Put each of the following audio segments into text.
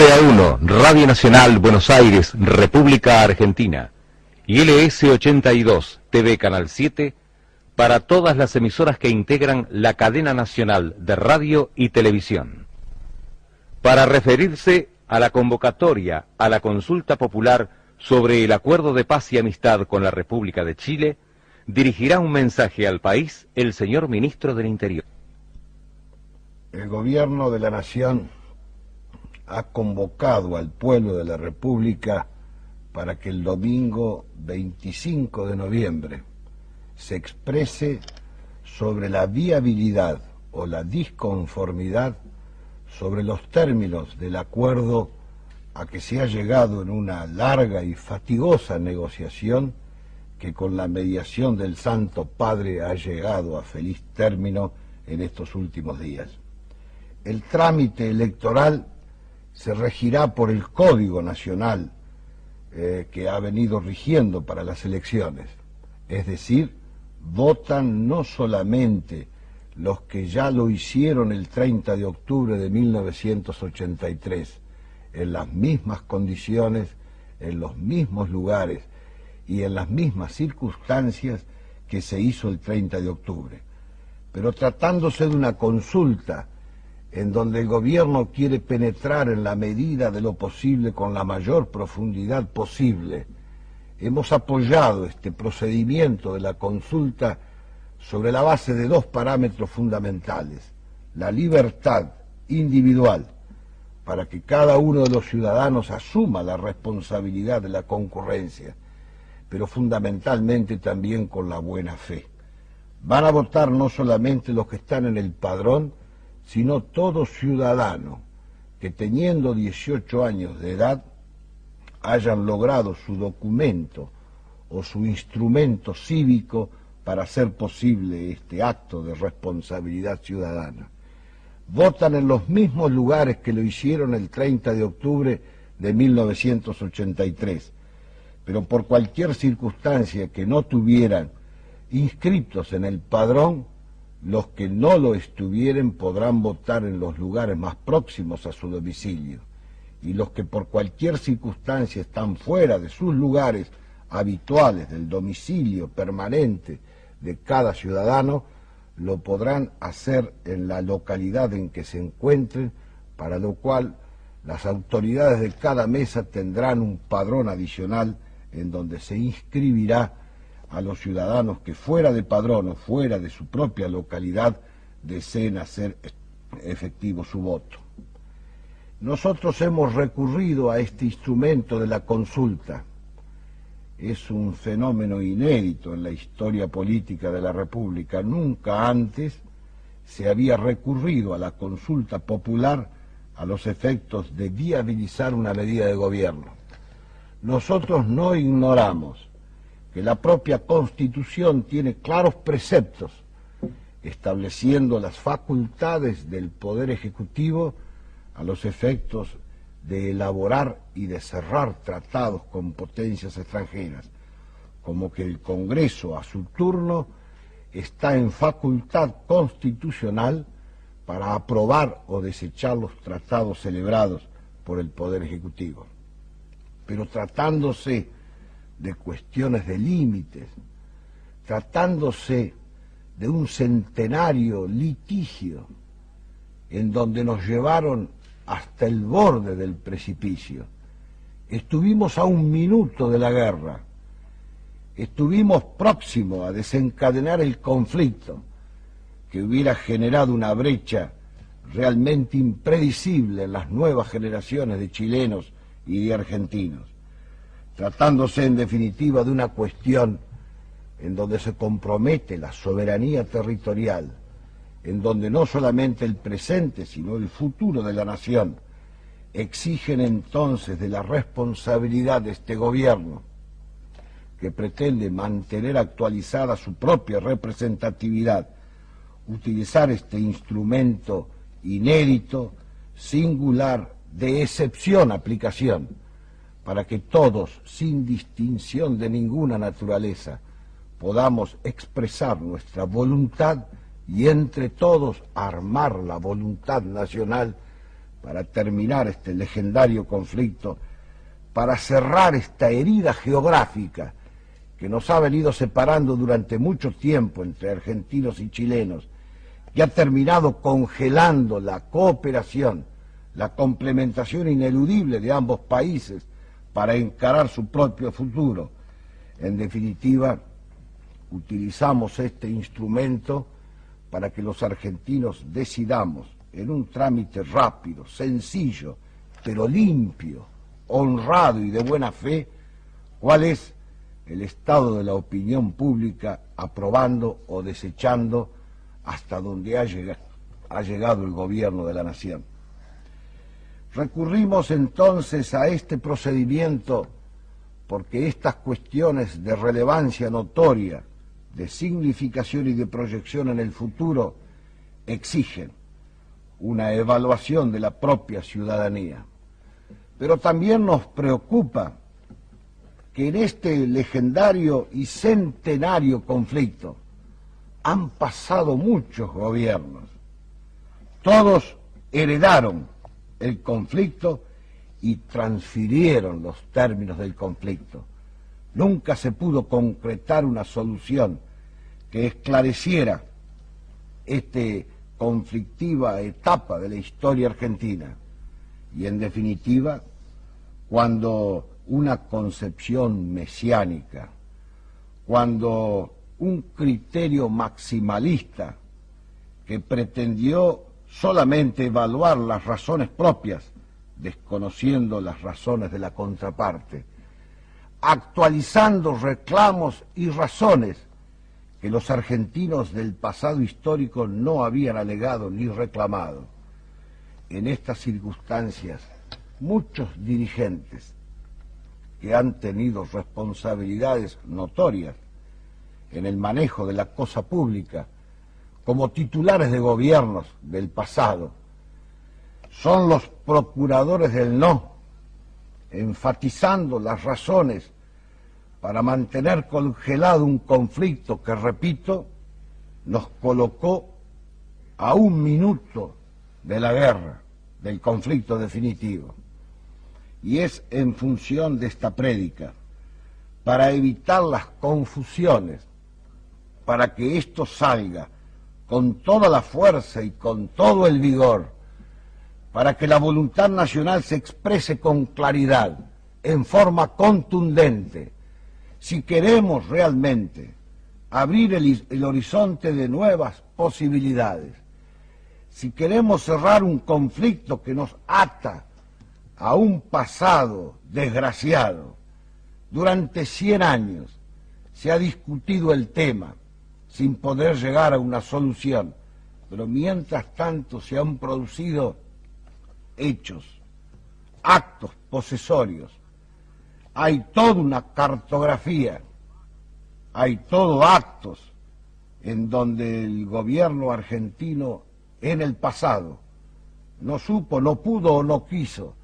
LA1, Radio Nacional, Buenos Aires, República Argentina. Y LS82, TV Canal 7, para todas las emisoras que integran la cadena nacional de radio y televisión. Para referirse a la convocatoria a la consulta popular sobre el acuerdo de paz y amistad con la República de Chile, dirigirá un mensaje al país el señor Ministro del Interior. El Gobierno de la Nación ha convocado al pueblo de la República para que el domingo 25 de noviembre se exprese sobre la viabilidad o la disconformidad sobre los términos del acuerdo a que se ha llegado en una larga y fatigosa negociación que con la mediación del Santo Padre ha llegado a feliz término en estos últimos días. El trámite electoral se regirá por el Código Nacional que ha venido rigiendo para las elecciones, es decir, votan no solamente los que ya lo hicieron el 30 de octubre de 1983, en las mismas condiciones, en los mismos lugares y en las mismas circunstancias que se hizo el 30 de octubre. Pero tratándose de una consulta en donde el gobierno quiere penetrar en la medida de lo posible con la mayor profundidad posible, hemos apoyado este procedimiento de la consulta sobre la base de dos parámetros fundamentales: la libertad individual, para que cada uno de los ciudadanos asuma la responsabilidad de la concurrencia, pero fundamentalmente también con la buena fe. Van a votar no solamente los que están en el padrón, sino todo ciudadano que teniendo 18 años de edad hayan logrado su documento o su instrumento cívico para hacer posible este acto de responsabilidad ciudadana. Votan en los mismos lugares que lo hicieron el 30 de octubre de 1983, pero por cualquier circunstancia que no tuvieran inscritos en el padrón, los que no lo estuvieren podrán votar en los lugares más próximos a su domicilio, y los que por cualquier circunstancia están fuera de sus lugares habituales, del domicilio permanente de cada ciudadano, lo podrán hacer en la localidad en que se encuentren, para lo cual las autoridades de cada mesa tendrán un padrón adicional en donde se inscribirá a los ciudadanos que fuera de padrón o fuera de su propia localidad deseen hacer efectivo su voto. Nosotros hemos recurrido a este instrumento de la consulta. Es un fenómeno inédito en la historia política de la República. Nunca antes se había recurrido a la consulta popular a los efectos de viabilizar una medida de gobierno. Nosotros no ignoramos que la propia Constitución tiene claros preceptos estableciendo las facultades del Poder Ejecutivo a los efectos de elaborar y de cerrar tratados con potencias extranjeras, como que el Congreso a su turno está en facultad constitucional para aprobar o desechar los tratados celebrados por el Poder Ejecutivo. Pero tratándose de cuestiones de límites, tratándose de un centenario litigio en donde nos llevaron hasta el borde del precipicio, estuvimos a un minuto de la guerra, estuvimos próximos a desencadenar el conflicto que hubiera generado una brecha realmente impredecible en las nuevas generaciones de chilenos y de argentinos, tratándose en definitiva de una cuestión en donde se compromete la soberanía territorial, en donde no solamente el presente sino el futuro de la nación exigen entonces de la responsabilidad de este gobierno, que pretende mantener actualizada su propia representatividad, utilizar este instrumento inédito, singular, de excepción aplicación, para que todos, sin distinción de ninguna naturaleza, podamos expresar nuestra voluntad y entre todos armar la voluntad nacional para terminar este legendario conflicto, para cerrar esta herida geográfica que nos ha venido separando durante mucho tiempo entre argentinos y chilenos, que ha terminado congelando la cooperación, la complementación ineludible de ambos países para encarar su propio futuro. En definitiva, utilizamos este instrumento para que los argentinos decidamos en un trámite rápido, sencillo, pero limpio, honrado y de buena fe, cuál es el estado de la opinión pública, aprobando o desechando hasta donde ha llegado el gobierno de la nación. Recurrimos entonces a este procedimiento porque estas cuestiones de relevancia notoria, de significación y de proyección en el futuro, exigen una evaluación de la propia ciudadanía. Pero también nos preocupa que en este legendario y centenario conflicto han pasado muchos gobiernos. Todos heredaron el conflicto y transfirieron los términos del conflicto. Nunca se pudo concretar una solución que esclareciera esta conflictiva etapa de la historia argentina. Y en definitiva, cuando una concepción mesiánica, cuando un criterio maximalista que pretendió solamente evaluar las razones propias, desconociendo las razones de la contraparte, actualizando reclamos y razones que los argentinos del pasado histórico no habían alegado ni reclamado. En estas circunstancias, muchos dirigentes que han tenido responsabilidades notorias en el manejo de la cosa pública, como titulares de gobiernos del pasado, son los procuradores del no, enfatizando las razones para mantener congelado un conflicto que, repito, nos colocó a un minuto de la guerra, del conflicto definitivo. Y es en función de esta prédica, para evitar las confusiones, para que esto salga con toda la fuerza y con todo el vigor, para que la voluntad nacional se exprese con claridad, en forma contundente. Si queremos realmente abrir el horizonte de nuevas posibilidades, si queremos cerrar un conflicto que nos ata a un pasado desgraciado, durante 100 años se ha discutido el tema sin poder llegar a una solución, pero mientras tanto se han producido hechos, actos posesorios. Hay toda una cartografía, hay todo actos en donde el gobierno argentino en el pasado no supo, no pudo o no quiso,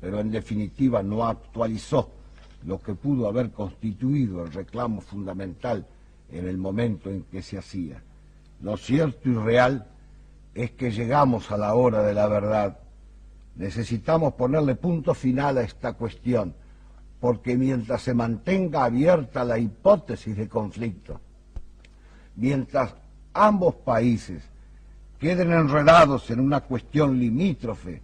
pero en definitiva no actualizó lo que pudo haber constituido el reclamo fundamental en el momento en que se hacía. Lo cierto y real es que llegamos a la hora de la verdad. Necesitamos ponerle punto final a esta cuestión, porque mientras se mantenga abierta la hipótesis de conflicto, mientras ambos países queden enredados en una cuestión limítrofe